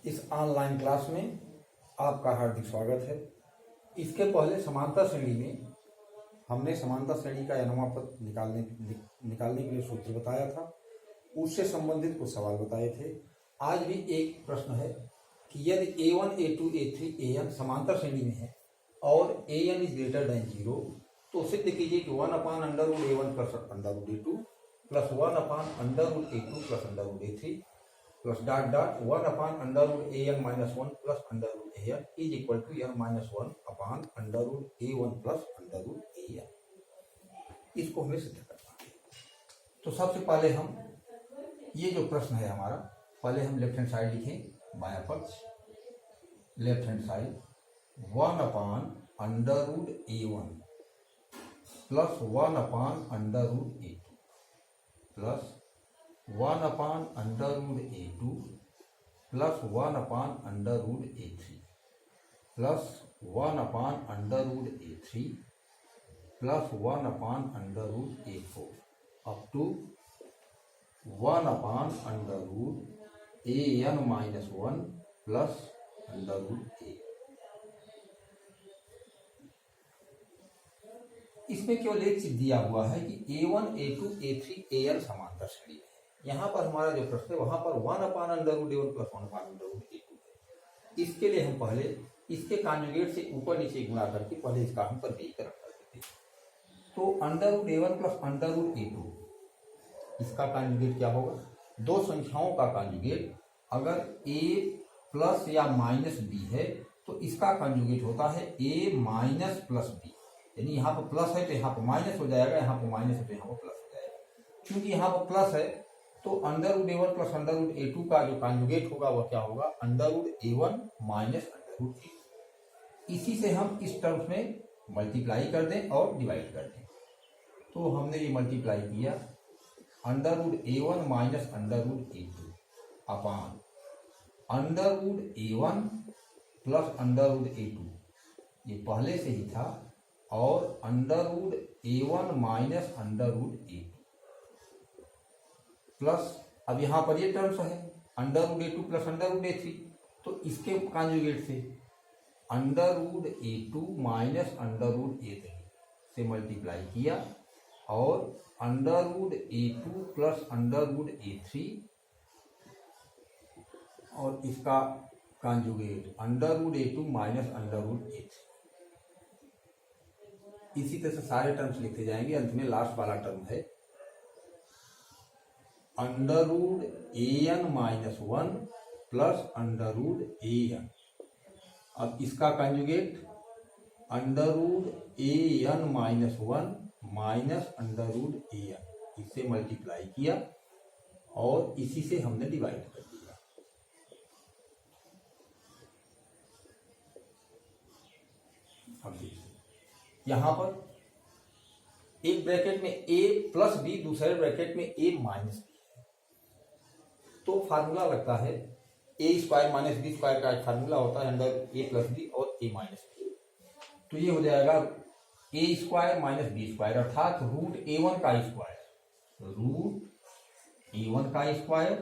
इस online class में आपका हार्दिक स्वागत है। इसके पहले समांतर श्रेणी में हमने समांतर श्रेणी का अनुपात निकालने के लिए सूत्र बताया था, उससे संबंधित कुछ सवाल बताए थे। आज भी एक प्रश्न है कि यदि a1 a2 a3 an समांतर श्रेणी में है और an इज ग्रेटर देन 0 तो सिद्ध कीजिए कि 1/√a1 plus √a2 plus 1/√a2 plus √a3 plus dot dot 1/√an minus 1 plus √an is equal to n minus 1/√a1 plus √an। इसको हमें सिद्ध करना है। तो सबसे पहले हम ये जो प्रश्न है हमारा, पहले हम लेफ्ट हैंड साइड लिखें, बायां पक्ष left hand side 1/√a1 plus 1/√a2 plus 1/√a2 plus 1/√a3 plus 1/√a3 plus 1/√a4 up to 1/√an minus 1 plus √a। इसमें केवल एक चीज दिया हुआ है कि a1 a2 a3 an समांतर श्रेणी है। यहाँ पर हमारा जो प्रश्न है वहां पर 1/√a1 प्लस 1/√a2 है। इसके लिए हम पहले इसके कॉन्जुगेट से ऊपर नीचे गुणा करके पहले इसका हम वर्गीकरण कर देते हैं। तो √a1 प्लस √a2 इसका कॉन्जुगेट क्या होगा? दो संख्याओं का कॉन्जुगेट अगर a प्लस या माइनस b है तो इसका कॉन्जुगेट होता है a माइनस प्लस b। यानी यहाँ पर प्लस है तो यहाँ पर माइनस हो जाएगा, यहाँ पर माइनस है तो यहाँ पर प्लस हो जाएगा। क्योंकि यहाँ पर प्लस है तो √a1 प्लस √a2 का जो कॉन्जुगेट होगा वह क्या होगा? √a1 minus √a2। इसी से हम इस टर्म्स में मल्टीप्लाई कर दें और डिवाइड कर दें। तो हमने ये मल्टीप्लाई किया √a1 माइनस √a2 अपान √a1 प्लस √a2, ये पहले से ही था, और √a1 माइनस √a2 प्लस अब यहाँ पर ये टर्म्स है √a2 प्लस √a3, तो इसके कॉन्जुगेट से √a2 माइनस √a3 से मल्टीप्लाई किया और √a2 प्लस √a3 और इसका कॉन्जुगेट √a2 माइनस √a3। इसी तरह से सारे टर्म्स लिखते जाएंगे। अंत में लास्ट वाला टर्म है √an माइनस 1 प्लस √an। अब इसका conjugate √an minus 1 minus √an, इससे मल्टीप्लाई किया और इसी से हमने डिवाइड कर दिया। अब यहां पर एक ब्रैकेट में a प्लस b, दूसरे ब्रैकेट में a माइनस b है। तो फार्मूला लगता है a square minus b square का एक फार्मूला होता है अंडर a प्लस b और a माइनस b। तो ये हो जाएगा a square minus b square अर्थात √a1 का स्क्वायर, √a1 का स्क्वायर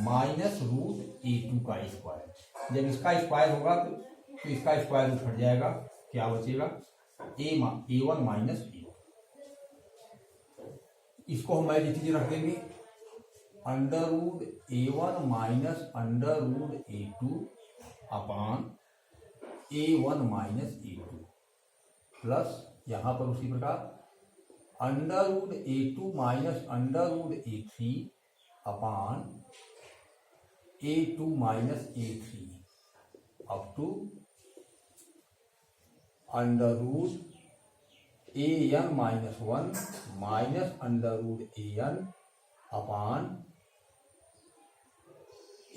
माइनस √a2 का स्क्वायर। जब इसका स्क्वायर होगा तो इसका स्क्वायर रूट हट जाएगा, क्या बचेगा? a1 minus b। इसको हम एज रख देंगे √a1 माइनस √a2 अपान a1 माइनस a2 प्लस यहाँ पर उसी प्रकार √a2 minus √a3 upon a2 minus a3 up to √an minus 1 minus √an upon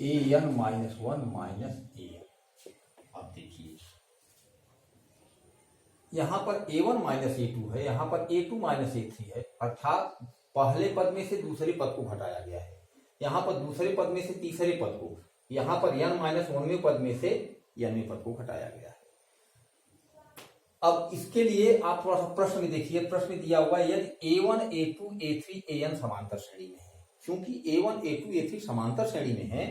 an minus 1 minus an। अब देखिए यहाँ पर a1 माइनस a2 है, यहाँ पर a2 माइनस a3 है, अर्थात पहले पद में से दूसरे पद को घटाया गया है। यहाँ पर दूसरे पद में से तीसरे पद को, यहाँ पर n माइनस 1वें पद में से nवें पद को घटाया गया है। अब इसके लिए आप थोड़ा सा प्रश्न में देखिए, प्रश्न दिया हुआ है यदि a1 a2 a3 an समांतर श्रेणी में है। क्योंकि a1 a2 a3 समांतर श्रेणी में है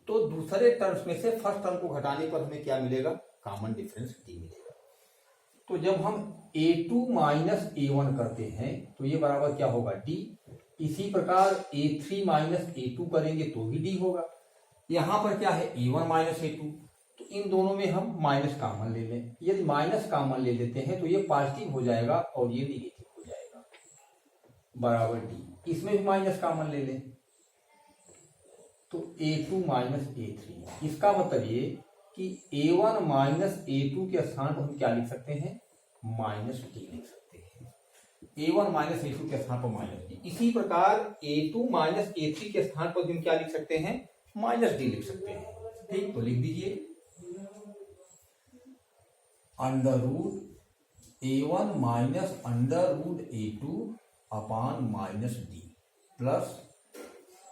तो दूसरे टर्म्स में से फर्स्ट टर्म को घटाने पर हमें क्या मिलेगा, कॉमन डिफरेंस डी मिलेगा। तो जब हम a2 माइनस a1 करते हैं तो ये बराबर क्या होगा, d। इसी प्रकार a3 माइनस a2 करेंगे तो भी d होगा। यहां पर क्या है, a1 माइनस a2, तो इन दोनों में हम माइनस कॉमन ले लें। यदि माइनस कॉमन ले लेते हैं तो ये पॉजिटिव हो जाएगा और ये निगेटिव हो जाएगा, बराबर d। इसमें भी माइनस कॉमन ले लें तो a2 माइनस a3। इसका मतलब ये कि a1 माइनस a2 के स्थान पर हम क्या लिख सकते हैं, माइनस d लिख सकते हैं। a1 माइनस a2 के स्थान पर माइनस d। इसी प्रकार a2 माइनस a3 के स्थान पर हम क्या लिख सकते हैं, माइनस d लिख सकते हैं। ठीक, तो लिख दीजिए under root a1 minus under root a2 upon minus d plus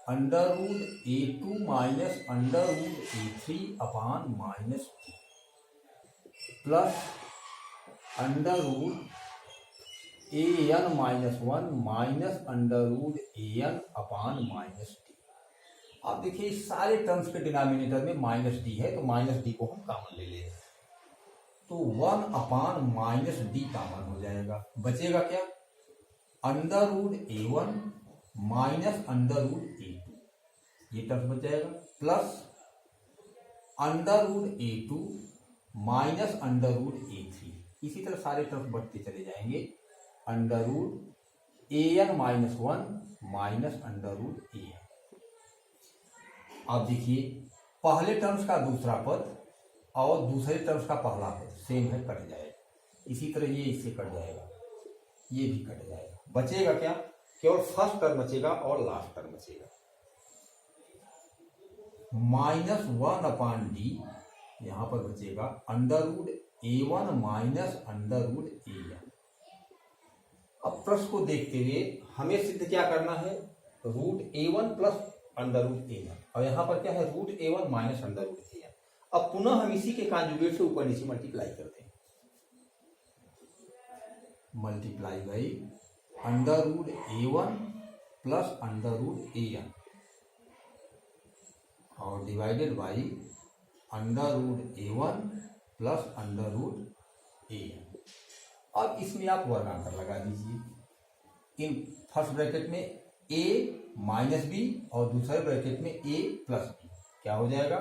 under root a2 minus under root a3 upon minus d plus under root an minus 1 minus under root an upon minus d। अब देखिए इस सारे terms के denominator में minus d है तो minus d को हम कॉमन ले लेंगे तो 1 अपान माइनस d कॉमन हो जाएगा। बचेगा क्या, under root a1 minus under root a2, ये टर्म बच जाएगा, plus under root a2 minus under root a3। इसी तरह सारे टर्म बढ़ते चले जाएंगे। Under root an minus 1 minus under root an। अब देखिए पहले टर्म्स का दूसरा पद और दूसरे टर्म्स का पहला पद सेम है, कट जाएगा। इसी तरह ये इससे कट जाएगा, ये भी कट जाएगा। बचेगा क्या, केवल फर्स्ट टर्म बचेगा और लास्ट टर्म बचेगा। माइनस 1 अपान डी यहां पर बचेगा under root a1 minus under root an। अब प्रश्न को देखते हुए हमें सिद्ध क्या करना है, root a1 plus under root an, और यहां पर क्या है, root a1 minus under root an। अब पुनः हम इसी के कॉन्जुगेट से ऊपर नीचे मल्टीप्लाई करते हैं, multiply by under root a1 plus under root an और divided by under root a1 plus under root an। अब इसमें आप वर्गाकार लगा दीजिए। इन फर्स्ट ब्रैकेट में a माइनस बी और दूसरे ब्रैकेट में a प्लस बी, क्या हो जाएगा,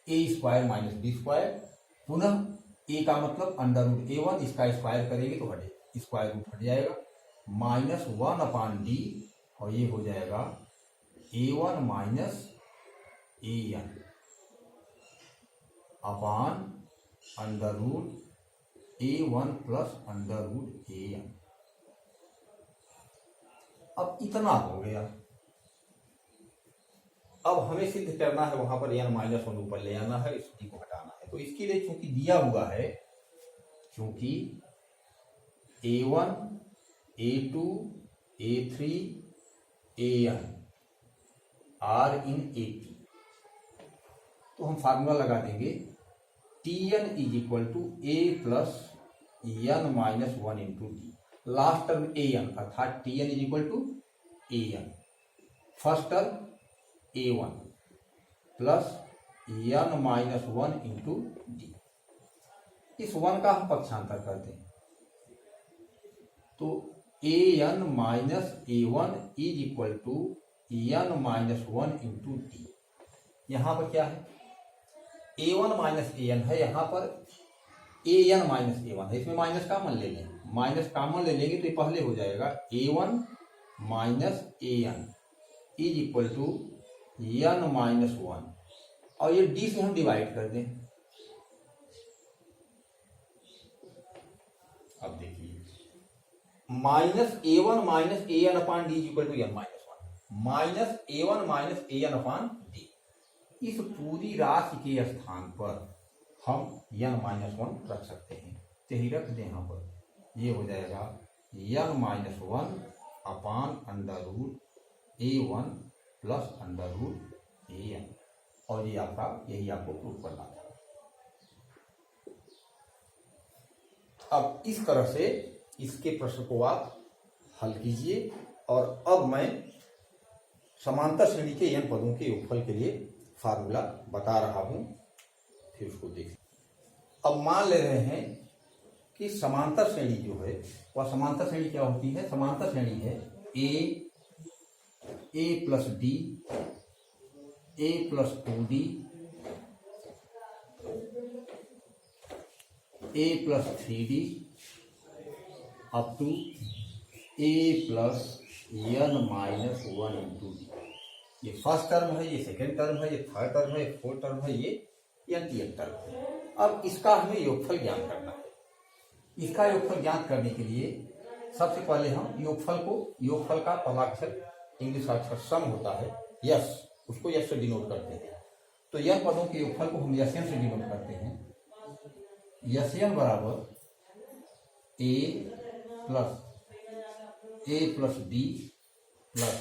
a square minus b square. पुनः a का मतलब अंडर रूट a1, इसका स्क्वायर करेंगे तो हटे, स्क्वायर रूट हट जाएगा, माइनस 1 अपान डी और ये हो जाएगा a1 minus an upon under root a1 plus under root an। अब इतना हो गया। अब हमें सिद्ध करना है, वहां पर n माइनस 1 ऊपर ले आना है, इस d को हटाना है। तो इसके लिए चूंकि दिया हुआ है, चूंकि a1 a2 a3 an are in AP, तो हम फार्मूला लगा देंगे Tn is equal to a plus n minus 1 into d. Last term an अर्थात Tn is equal to an, first term a1 plus n minus 1 into d. इस 1 का हम पक्षांतर करते हैं तो an minus a1 is equal to n minus 1 into d. यहां पर क्या है, a1 माइनस an है, यहां पर an माइनस a1 है, इसमें माइनस कॉमन ले लें, माइनस कॉमन ले लेंगे तो ये पहले हो जाएगा a1 minus an is equal to n minus 1 और ये d से हम डिवाइड कर दें। अब देखिए minus a1 minus an upon d is equal to n minus 1, minus a1 minus an upon d. इस पूरी राशि के स्थान पर हम n माइनस 1 रख सकते हैं, तो ही रख दें। यहाँ पर ये हो जाएगा n minus 1 upon under root a1 plus under root an, और ये आपका, यही आपको प्रूफ करना था। अब इस तरह से इसके प्रश्न को आप हल कीजिए। और अब मैं समांतर श्रेणी के n पदों के योगफल के लिए फार्मूला बता रहा हूं, फिर उसको देखें। अब मान ले रहे हैं कि समांतर श्रेणी जो है वह समांतर श्रेणी क्या होती है? समांतर श्रेणी है A plus D, A plus 2d, A plus 3d up to A plus n minus 1 into D. ये फर्स्ट टर्म है, ये सेकेंड टर्म है, ये थर्ड टर्म है, ये फोर्थ टर्म है, ये nth टर्म है। अब इसका हमें योगफल ज्ञात करना है। इसका योगफल ज्ञात करने के लिए सबसे पहले हम योगफल का पहलाक्षर इंग्लिश अक्षर सम होता है, यस, उसको यस से डिनोट करते हैं। तो यह पदों के योगफल को हम यस से डिनोट करते हैं। यस बराबर A plus D plus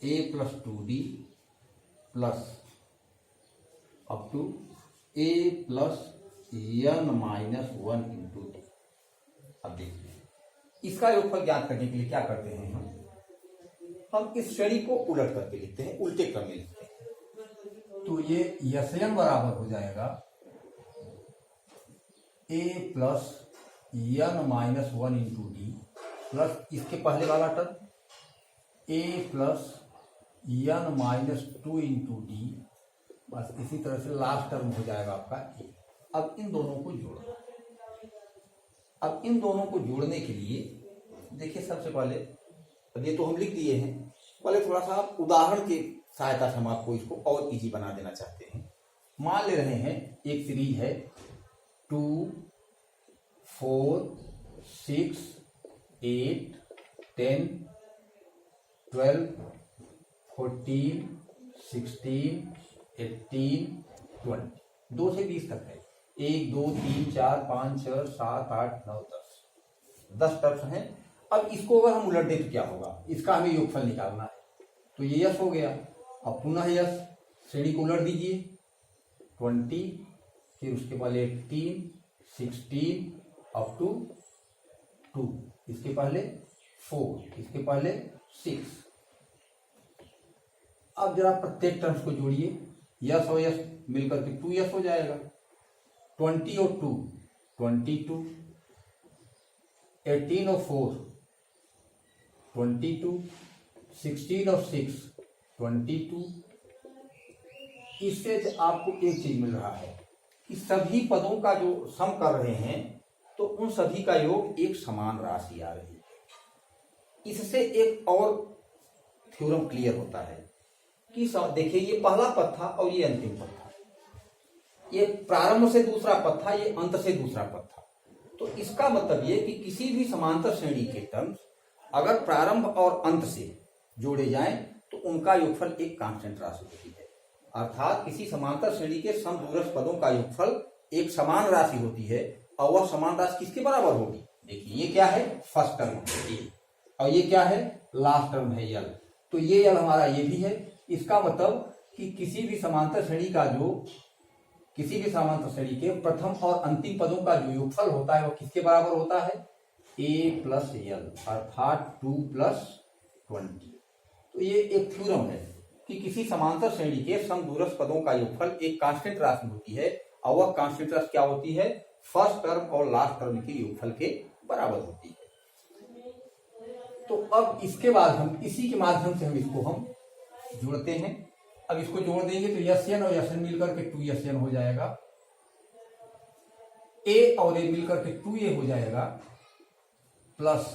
A plus 2d plus up to A plus n minus 1 into D. अब देखिए इसका योगफल ज्ञात करने के लिए क्या करते हैं हम इस श्रेणी को उलट करके लिखते हैं, उल्टे क्रम में लिखते हैं। तो ये यन बराबर हो जाएगा A plus n minus 1 into D plus इसके पहले वाला term A plus n minus 2 into D, बस इसी तरह से लास्ट टर्म हो जाएगा आपका ए। अब इन दोनों को जोड़ना। अब इन दोनों को जोड़ने के लिए देखिए सबसे पहले, अब ये तो हम लिख दिए हैं, पहले थोड़ा सा आप उदाहरण की सहायता से हम आपको इसको और इजी बना देना चाहते हैं। मान ले रहे हैं एक सीरीज है 2, 4, 6, 8, 10, 12, 14, 16, 18, 20, 2 से 20 तक है। 1, 2, 3, 4, 5, 6, 7, 8, 9, 10 टर्म्स हैं। अब इसको अगर हम उलट दें तो क्या होगा? इसका हमें योगफल निकालना है। तो ये यस हो गया। अब पुनः यस, श्रेणी को उलट दीजिए 20, फिर उसके पहले 18, 16 अप टू 2, इसके पहले 4, इसके पहले 6। अब जरा प्रत्येक टर्म्स को जोड़िए, यस और यस मिलकर के 2 यस हो जाएगा। 20 और 2 22, 18 और 4 22, 16 और 6 22। इससे आपको एक चीज मिल रहा है कि सभी पदों का जो सम कर रहे हैं तो उन सभी का योग एक समान राशि आ रही है। इससे एक और थ्योरम क्लियर होता है कि देखिए ये पहला पद था और ये अंतिम पद था, ये प्रारंभ से दूसरा पद था, ये अंत से दूसरा पद था। तो इसका मतलब ये कि किसी भी समांतर श्रेणी के टर्म्स अगर प्रारंभ और अंत से जोड़े जाएं तो उनका योगफल एक कांस्टेंट राशि होती है। अर्थात किसी समांतर श्रेणी के समदूरस्थ पदों का योगफल एक समान राशि होती है और वह समान राशि किसके बराबर होगी? देखिए ये क्या है? फर्स्ट टर्म है ए, और ये क्या है? लास्ट टर्म है यल। तो ये यल हमारा ये भी है। इसका मतलब कि किसी भी समांतर श्रेणी के प्रथम और अंतिम पदों का जो योगफल होता है वह किसके बराबर होता है? ए प्लस यल, अर्थात 2 प्लस 20। तो ये एक थ्योरम है कि किसी समांतर श्रेणी के समदूरस्थ पदों का योगफल एक कांस्टेंट राशि होती है और वह कांस्टेंट राशि क्या होती है? फर्स्ट टर्म और लास्ट टर्म के योगफल के बराबर होती है। तो अब इसके बाद हम इसी के माध्यम से हम इसको जोड़ते हैं। अब इसको जोड़ देंगे तो यस और यस मिलकर के 2 हो जाएगा। ए और ए मिलकर के 2a हो जाएगा plus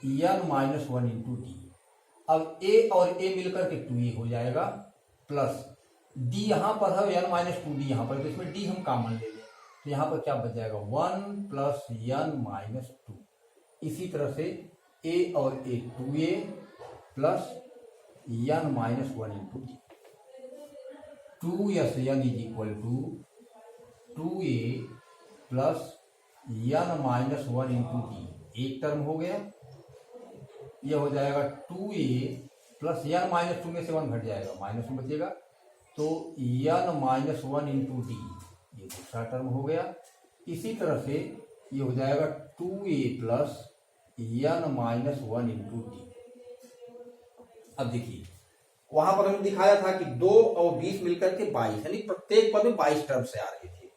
n minus 1 into D. अब ए और ए मिलकर के 2a हो जाएगा प्लस डी यहां पर है, n माइनस 2d यहां पर, तो इसमें डी हम कॉमन ले लें तो यहां पर क्या बच जाएगा? 1 प्लस n माइनस 2। इसी तरह से ए और a 2a plus n minus 1 into d. 2s n is equal to 2a plus n minus 1 into d. एक टर्म हो गया, यह हो जाएगा 2a प्लस n माइनस 2 में से 1 घट जाएगा, माइनस में बचेगा, तो n माइनस 1 इंटू डी, ये दूसरा टर्म हो गया। इसी तरह से ये हो जाएगा 2a plus n minus 1 into D. अब देखिए वहां पर हमने दिखाया था कि 2 और 20 मिलकर के 22, यानी प्रत्येक पद में 22 टर्म्स से आ रहे थे।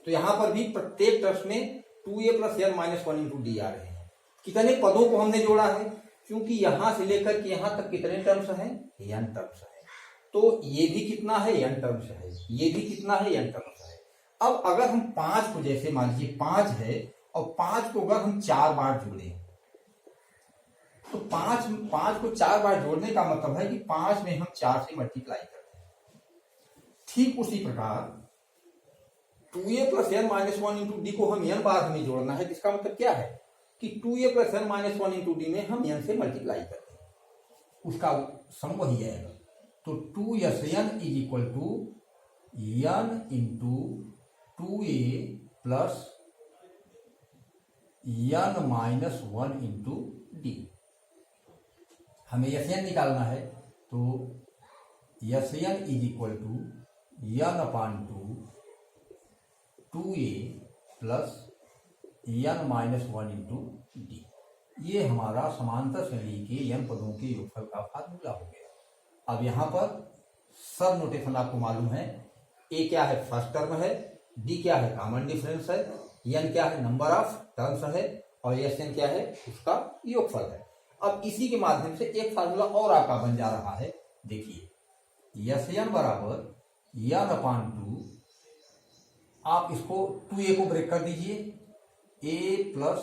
तो यहां पर भी प्रत्येक टर्म्स में 2a plus n minus 1 into D आ रहे हैं। कितने पदों को हमने जोड़ा है, क्योंकि यहां से लेकर के यहां तक कितने टर्म्स हैं, n टर्म्स है। तो ये भी कितना है, n टर्म्स है, ये भी कितना है, n टर्म्स है। अब अगर हम 5 को, जैसे मान लीजिए 5 है और 5 को अगर हम 4 बार जोड़ें, तो 5 को 4 बार जोड़ने का मतलब है कि 5 में हम 4 से मल्टीप्लाई करते हैं। ठीक उसी प्रकार 2a plus n minus 1 into D को हम n बार हमें जोड़ना है, जिसका मतलब क्या है कि 2a plus n minus 1 into D में हम n से मल्टीप्लाई करते हैं, उसका सम वही आएगा। तो 2sn is equal to n into 2a plus n minus 1 into d. हमें Sn निकालना है, तो Sn is equal to n upon 2a plus n minus 1 into D. ये हमारा समांतर श्रेणी के n पदों के योगफल का फार्मूला हो गया। अब यहाँ पर सब नोटेशन आपको मालूम है, a क्या है, फर्स्ट टर्म है, d क्या है, कॉमन डिफरेंस है, n क्या है, नंबर ऑफ टर्म्स है, और Sn क्या है, उसका योगफल है। अब इसी के माध्यम से एक फार्मूला और आपका बन जा रहा है। देखिए Sn बराबर n अपान 2, आप इसको 2a को ब्रेक कर दीजिए, a plus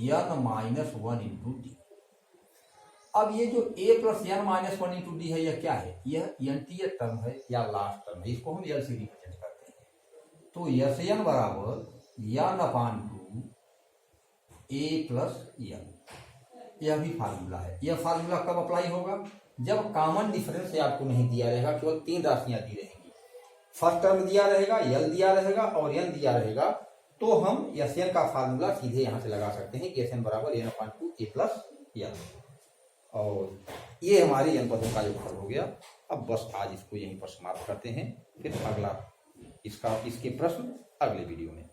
n minus 1 into D. अब ये जो a plus n minus 1 into D है, यह क्या है, यह nth टर्म है या लास्ट टर्म है, इसको हम l से रिप्रेजेंट करते हैं। तो Sn बराबर n upon 2 a plus n, यह भी फार्मूला है। यह फार्मूला कब अप्लाई होगा, जब कॉमन डिफरेंस आपको नहीं दिया रहेगा, केवल 3 राशियां दी रहेंगी, फर्स्ट टर्म दिया रहेगा, l दिया रहेगा और n दिया रहेगा, तो हम Sn का फार्मूला सीधे यहां से लगा सकते हैं कि Sn बराबर n upon 2 a plus n, और ये हमारे n पदों का योगफल हो गया। अब बस आज इसको यहीं पर समाप्त करते हैं, फिर अगला इसके प्रश्न अगले वीडियो में।